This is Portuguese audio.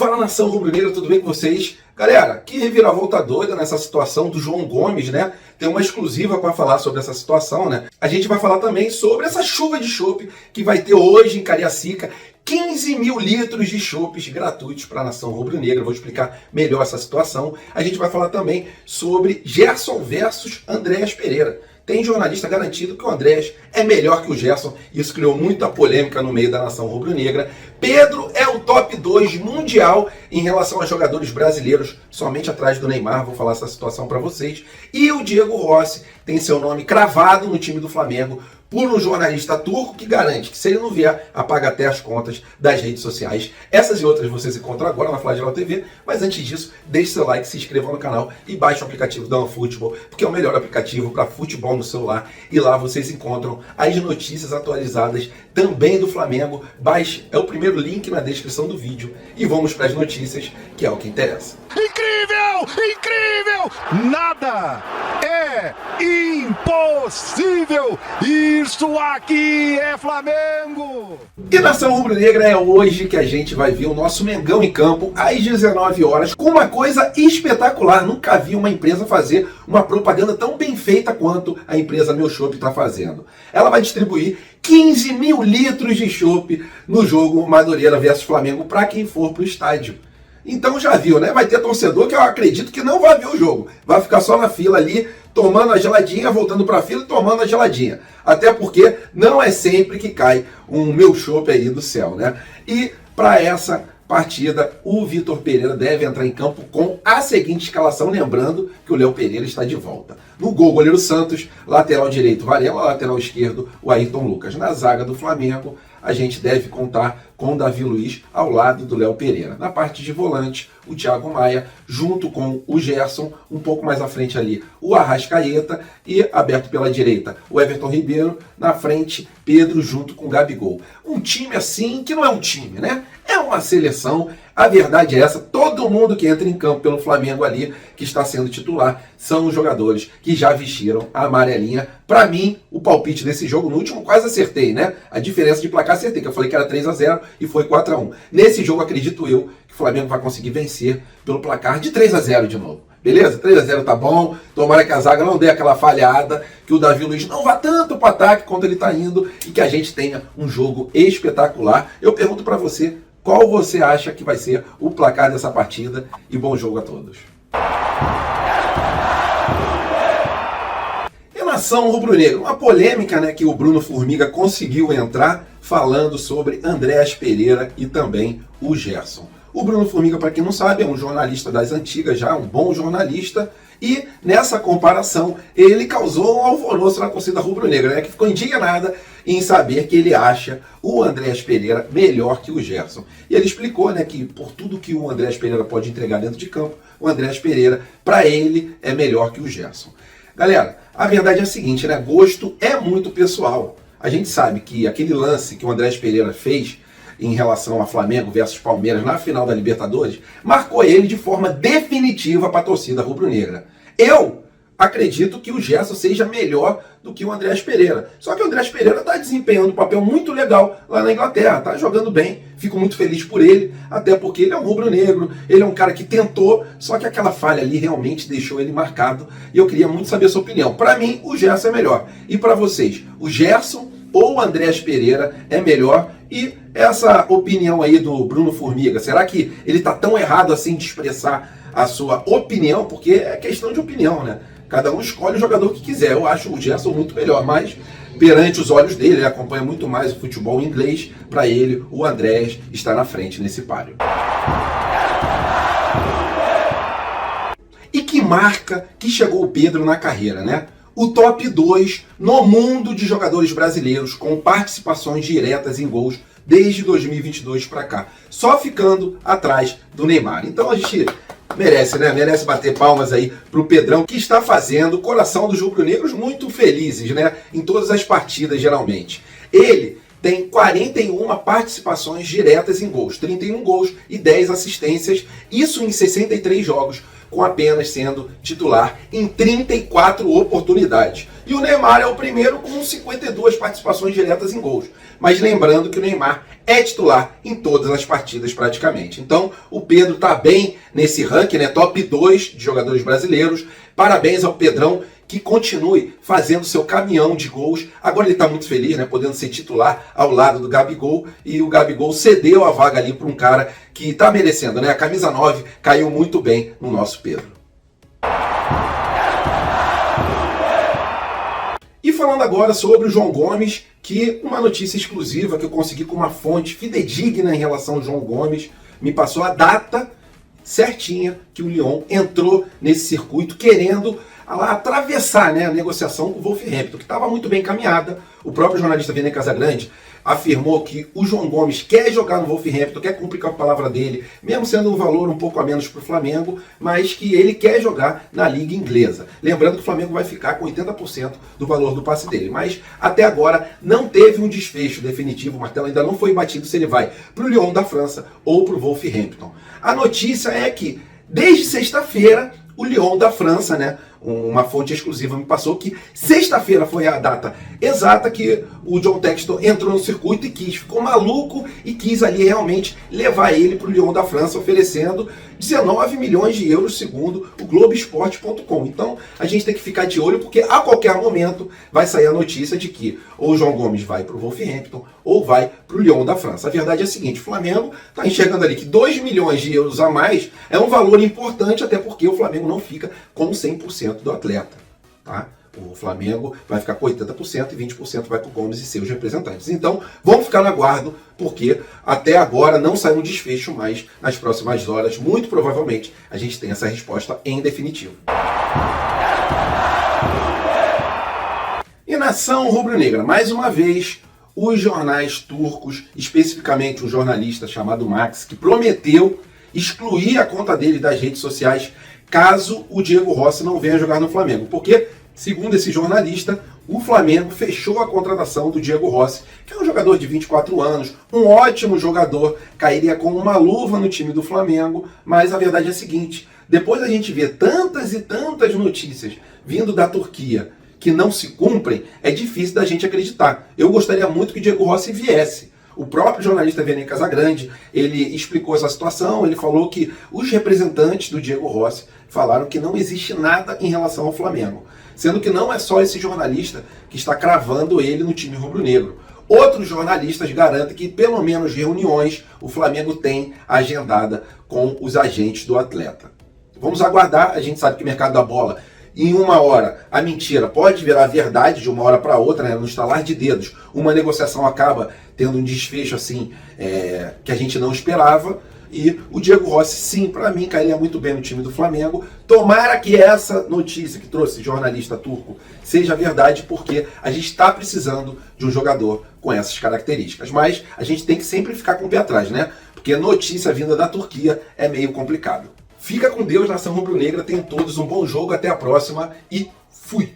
Fala, nação rubro-negra, tudo bem com vocês? Galera, que reviravolta doida nessa situação do João Gomes, né? Tem uma exclusiva para falar sobre essa situação, né? A gente vai falar também sobre essa chuva de chopp que vai ter hoje em Cariacica. 15 mil litros de chopps gratuitos para a nação rubro-negra. Vou explicar melhor essa situação. A gente vai falar também sobre Gerson versus Andréas Pereira. Tem jornalista garantido que o Andréas é melhor que o Gerson. Isso criou muita polêmica no meio da nação rubro-negra. Pedro é o top 2 mundial em relação a jogadores brasileiros, somente atrás do Neymar. Vou falar essa situação para vocês. E o Diego Rossi tem seu nome cravado no time do Flamengo por um jornalista turco que garante que, se ele não vier, apaga até as contas das redes sociais. Essas e outras vocês encontram agora na Flagelo TV, mas antes disso, deixe seu like, se inscreva no canal e baixe o aplicativo da OneFootball, porque é o melhor aplicativo para futebol no celular, e lá vocês encontram as notícias atualizadas também do Flamengo. Baixe, é o primeiro link na descrição do vídeo, e vamos para as notícias, que é o que interessa. Incrível! Incrível! Nada é impossível! Isso aqui é Flamengo! E nação rubro-negra, é hoje que a gente vai ver o nosso Mengão em campo às 19 horas com uma coisa espetacular. Nunca vi uma empresa fazer uma propaganda tão bem feita quanto a empresa Meu Chopp está fazendo. Ela vai distribuir 15 mil litros de chopp no jogo Madureira versus Flamengo para quem for para o estádio. Então já viu, né? Vai ter torcedor que eu acredito que não vai ver o jogo. Vai ficar só na fila ali, tomando a geladinha, voltando para a fila e tomando a geladinha. Até porque não é sempre que cai um Meu Chopp aí do céu, né? E para essa partida, o Vitor Pereira deve entrar em campo com a seguinte escalação, lembrando que o Léo Pereira está de volta. No gol, goleiro Santos, lateral direito Varela, lateral esquerdo o Ayrton Lucas. Na zaga do Flamengo, a gente deve contar com o Davi Luiz ao lado do Léo Pereira. Na parte de volante, o Thiago Maia, junto com o Gerson, um pouco mais à frente ali, o Arrascaeta, e aberto pela direita, o Everton Ribeiro, na frente, Pedro junto com o Gabigol. Um time assim, que não é um time, né? É uma seleção. A verdade é essa, todo mundo que entra em campo pelo Flamengo ali, que está sendo titular, são os jogadores que já vestiram a amarelinha. Para mim, o palpite desse jogo, no último quase acertei, né? A diferença de placar acertei, que eu falei que era 3-0 e foi 4-1. Nesse jogo, acredito eu, que o Flamengo vai conseguir vencer pelo placar de 3-0 de novo. Beleza? 3-0 tá bom. Tomara que a zaga não dê aquela falhada, que o Davi Luiz não vá tanto para o ataque quanto ele está indo, e que a gente tenha um jogo espetacular. Eu pergunto para você, qual você acha que vai ser o placar dessa partida? E bom jogo a todos. E nação rubro-negra, uma polêmica, né, que o Bruno Formiga conseguiu entrar falando sobre Andréas Pereira e também o Gerson. O Bruno Formiga, para quem não sabe, é um jornalista das antigas já, um bom jornalista, e nessa comparação ele causou um alvoroço na torcida rubro-negra, né, que ficou indignada em saber que ele acha o Andréas Pereira melhor que o Gerson. E ele explicou, né, que por tudo que o Andréas Pereira pode entregar dentro de campo, o Andréas Pereira, para ele, é melhor que o Gerson. Galera, a verdade é a seguinte, né, gosto é muito pessoal. A gente sabe que aquele lance que o Andréas Pereira fez em relação a Flamengo versus Palmeiras na final da Libertadores, marcou ele de forma definitiva para a torcida rubro-negra. Eu acredito que o Gerson seja melhor do que o Andréas Pereira. Só que o Andréas Pereira está desempenhando um papel muito legal lá na Inglaterra, está jogando bem, fico muito feliz por ele, até porque ele é um rubro-negro, ele é um cara que tentou, só que aquela falha ali realmente deixou ele marcado, e eu queria muito saber a sua opinião. Para mim, o Gerson é melhor. E para vocês, o Gerson ou o Andréas Pereira é melhor? E essa opinião aí do Bruno Formiga, será que ele está tão errado assim de expressar a sua opinião? Porque é questão de opinião, né? Cada um escolhe o jogador que quiser. Eu acho o Gerson muito melhor, mas perante os olhos dele, ele acompanha muito mais o futebol inglês. Para ele, o Andréas está na frente nesse páreo. E que marca que chegou o Pedro na carreira, né? O top 2 no mundo de jogadores brasileiros com participações diretas em gols desde 2022 para cá, só ficando atrás do Neymar. Então a gente merece, né? Merece bater palmas aí pro Pedrão, que está fazendo o coração dos rubro-negros muito felizes, né? Em todas as partidas, geralmente. Ele tem 41 participações diretas em gols, 31 gols e 10 assistências, isso em 63 jogos, com apenas sendo titular em 34 oportunidades. E o Neymar é o primeiro com 52 participações diretas em gols. Mas lembrando que o Neymar é titular em todas as partidas praticamente. Então o Pedro está bem nesse ranking, né? Top 2 de jogadores brasileiros. Parabéns ao Pedrão, que continue fazendo seu caminhão de gols. Agora ele está muito feliz, né? Podendo ser titular ao lado do Gabigol. E o Gabigol cedeu a vaga ali para um cara que está merecendo, né? A camisa 9 caiu muito bem no nosso Pedro. E falando agora sobre o João Gomes, que uma notícia exclusiva que eu consegui com uma fonte fidedigna em relação ao João Gomes, me passou a data certinha que o Lyon entrou nesse circuito querendo atravessar, né, a negociação com o Wolverhampton, que estava muito bem encaminhada. O próprio jornalista Vene Casagrande afirmou que o João Gomes quer jogar no Wolverhampton, quer cumprir com a palavra dele, mesmo sendo um valor um pouco a menos para o Flamengo, mas que ele quer jogar na Liga Inglesa. Lembrando que o Flamengo vai ficar com 80% do valor do passe dele, mas até agora não teve um desfecho definitivo, o martelo ainda não foi batido se ele vai para o Lyon da França ou para o Wolverhampton. A notícia é que, desde sexta-feira, o Lyon da França, né, uma fonte exclusiva me passou que sexta-feira foi a data exata que o John Textor entrou no circuito e ficou maluco e quis ali realmente levar ele para o Lyon da França, oferecendo 19 milhões de euros, segundo o Globoesporte.com. Então a gente tem que ficar de olho, porque a qualquer momento vai sair a notícia de que ou o João Gomes vai para o Wolverhampton ou vai para o Lyon da França. A verdade é a seguinte: o Flamengo está enxergando ali que 2 milhões de euros a mais é um valor importante, até porque o Flamengo não fica com 100% do atleta, tá? O Flamengo vai ficar com 80% e 20% vai para o Gomes e seus representantes. Então, vamos ficar no aguardo, porque até agora não saiu um desfecho, mas nas próximas horas, muito provavelmente, a gente tem essa resposta em definitivo. E nação rubro-negra, mais uma vez, os jornais turcos, especificamente um jornalista chamado Max, que prometeu excluir a conta dele das redes sociais caso o Diego Rossi não venha jogar no Flamengo. Porque, segundo esse jornalista, o Flamengo fechou a contratação do Diego Rossi, que é um jogador de 24 anos, um ótimo jogador, cairia com uma luva no time do Flamengo, mas a verdade é a seguinte: depois a gente vê tantas e tantas notícias vindo da Turquia que não se cumprem, é difícil da gente acreditar. Eu gostaria muito que o Diego Rossi viesse. O próprio jornalista Vene Casagrande, ele explicou essa situação, ele falou que os representantes do Diego Rossi falaram que não existe nada em relação ao Flamengo, sendo que não é só esse jornalista que está cravando ele no time rubro-negro. Outros jornalistas garantem que pelo menos reuniões o Flamengo tem agendada com os agentes do atleta. Vamos aguardar, a gente sabe que o mercado da bola, em uma hora, a mentira pode virar verdade de uma hora para outra, né? No estalar de dedos, uma negociação acaba tendo um desfecho assim que a gente não esperava. E o Diego Rossi, sim, para mim, cairia muito bem no time do Flamengo. Tomara que essa notícia que trouxe jornalista turco seja verdade, porque a gente está precisando de um jogador com essas características. Mas a gente tem que sempre ficar com o pé atrás, né? Porque notícia vinda da Turquia é meio complicado. Fica com Deus, nação rubro-negra. Tenham todos um bom jogo. Até a próxima e fui!